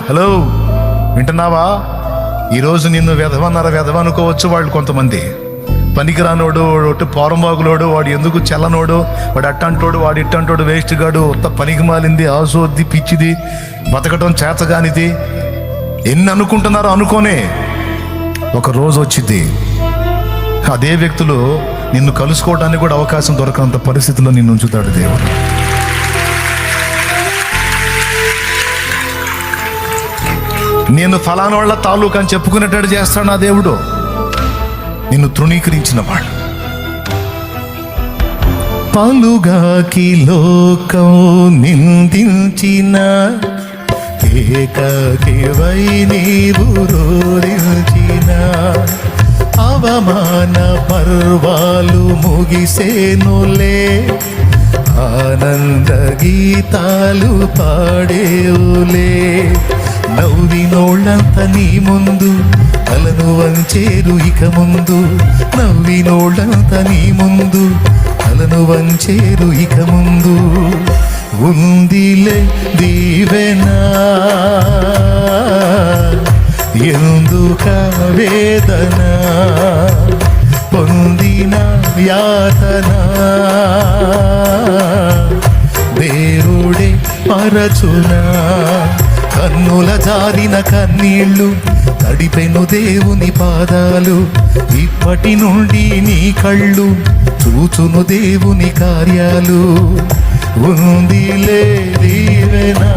Hello, వింటున్నావా? ఈరోజు నిన్ను వెధవ అనుకోవచ్చు వాళ్ళు కొంతమంది. పనికిరానోడు, ఒట్టు పోరంబాగులోడు, వాడు ఎందుకు చెల్లనోడు, వాడు అట్టంటోడు, వాడు ఇట్టంటోడు, వేస్ట్ గాడు, ఒత్త పనికి మాలింది, ఆసోద్ది, పిచ్చిది, బతకటం చేతగానిది, ఎన్ని అనుకుంటున్నారో అనుకోనే ఒక రోజు వచ్చింది అదే వ్యక్తులు నిన్ను కలుసుకోవడానికి కూడా అవకాశం దొరకనంత పరిస్థితుల్లో నిన్ను ఉంచుతాడు దేవుడు. నేను ఫలానోళ్ల తాలూకా అని చెప్పుకునేటట్టు చేస్తాడు నా దేవుడు. నిన్ను తృణీకరించిన వాడు పలుగాకి లోకం నిందించిన ఏకాకివై నీవు రోరించిన అవమాన పర్వాలు ముగిసేనులే, ఆనంద గీతాలు పాడేవులే. నవ్వినోళ్ళంత నీ ముందు తలను వంచేరు ఇక ముందు, నవ్వినోళ్ళంత నీ ముందు తలను వంచేరు ఇక ముందు. ఉందిలే దీవెనా ఎందుక వేదన, పొందిన యాతన దేవుడే మరచునా. కన్నుల జారిన కన్నీళ్ళు తడిపెను దేవుని పాదాలు, ఇప్పటి నుండి నీ కళ్ళు చూచును దేవుని కార్యాలు. ఉందిలే దీవెనా